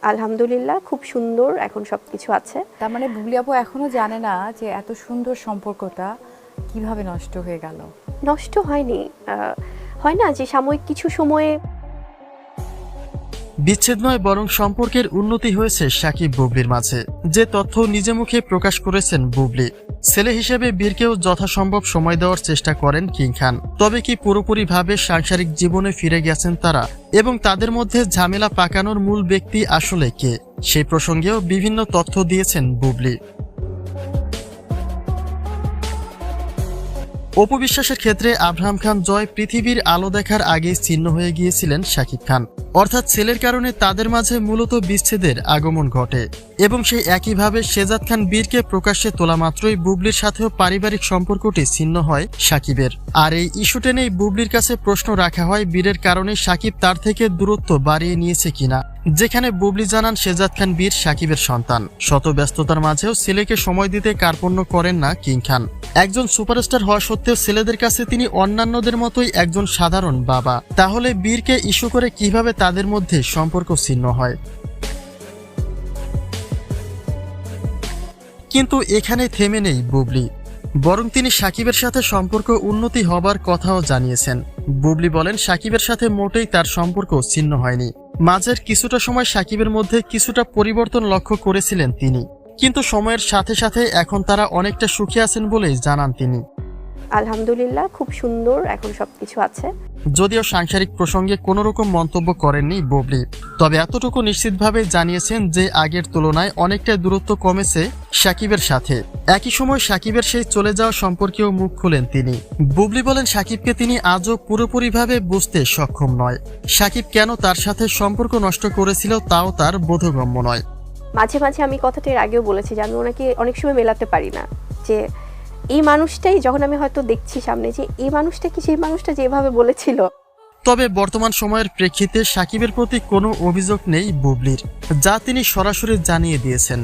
আলহামদুলিল্লাহ, খুব সুন্দর এখন সবকিছু আছে। তার মানে বুবলি আপু এখনো জানে না যে এত সুন্দর সম্পর্কটা কিভাবে নষ্ট হয়ে গেল। নষ্ট হয়নি, হয় না যে সাময়িক কিছু সময়ে বিচ্ছেদ নয়, বরং সম্পর্কের উন্নতি হয়েছে সাকিব বুবলির মাঝে। যে তথ্য নিজে মুখে প্রকাশ করেছেন বুবলি। ছেলে হিসেবে বীরকেও যথাসম্ভব সময় দেওয়ার চেষ্টা করেন কিং খান। তবে কি পুরোপুরিভাবে সাংসারিক জীবনে ফিরে গেছেন তারা, এবং তাদের মধ্যে ঝামেলা পাকানোর মূল ব্যক্তি আসলে কে, সেই প্রসঙ্গেও বিভিন্ন তথ্য দিয়েছেন বুবলি। অপু বিশ্বাসের ক্ষেত্রে আব্রাহাম খান জয় পৃথিবীর আলো দেখার আগেই ছিন্ন হয়ে গিয়েছিলেন শাকিব খান, অর্থাৎ ছেলের কারণে তাদের মাঝে মূলত বিচ্ছেদের আগমন ঘটে। এবং সেই একইভাবে শেজাদ খান বীরকে প্রকাশ্যে তোলা মাত্রই বুবলির সাথেও পারিবারিক সম্পর্কটি ছিন্ন হয় শাকিবের। আর এই ইস্যু টেনেই বুবলির কাছে প্রশ্ন রাখা হয় বীরের কারণে শাকিব তার থেকে দূরত্ব বাড়িয়ে নিয়েছে কিনা, যেখানে বুবলি জানান শেজাদ খান বীর শাকিবের সন্তান। শত ব্যস্ততার মাঝেও ছেলেকে সময় দিতে কার্পণ্য করেন না কিং খান। একজন সুপারস্টার হওয়া সত্ত্বেও ছেলেদের কাছে তিনি অন্যান্যদের মতোই একজন সাধারণ বাবা। তাহলে বীরকে ইস্যু করে কিভাবে তাদের মধ্যে সম্পর্ক ছিন্ন হয়? কিন্তু এখানে থেমে নেই বুবলি, বরং তিনি সাকিবের সাথে সম্পর্ক উন্নতি হবার কথাও জানিয়েছেন। বুবলি বলেন সাকিবের সাথে মোটেই তার সম্পর্ক ছিন্ন হয়নি। মাঝের কিছুটা সময় সাকিবের মধ্যে কিছুটা পরিবর্তন লক্ষ্য করেছিলেন তিনি, কিন্তু সময়ের সাথে সাথে এখন তারা অনেকটা সুখী আছেন বলেই জানান তিনি। আলহামদুলিল্লাহ, খুব সুন্দর এখন সবকিছু আছে। যদিও সাংসারিক প্রসঙ্গে কোনো রকম মন্তব্য করেননি বুবলি, তবে এতটুকু নিশ্চিতভাবে জানিয়েছেন যে আগের তুলনায় অনেকটা দূরত্ব কমেছে সাকিবের সাথে। একই সময় সাকিবের সেই চলে যাওয়া সম্পর্কেও মুখ খুলেন তিনি। বুবলি বলেন সাকিবকে তিনি আজও পুরোপুরিভাবে বুঝতে সক্ষম নয়। সাকিব কেন তার সাথে সম্পর্ক নষ্ট করেছিল তাও তার বোধগম্য নয়। মাঝে মাঝে আমি কথাটা এর আগেও বলেছি যে আমি ওনাকে অনেক সময় মেলাতে পারি না, যে এই মানুষটাই যখন আমি হয়তো দেখছি সামনে, যে এই মানুষটা কি সেই মানুষটা যেভাবে বলেছিল। তবে বর্তমান সময়ের প্রেক্ষিতে সাকিবের প্রতি কোনো অভিযোগ নেই বুবলির, যা তিনি সরাসরি জানিয়ে দিয়েছেন।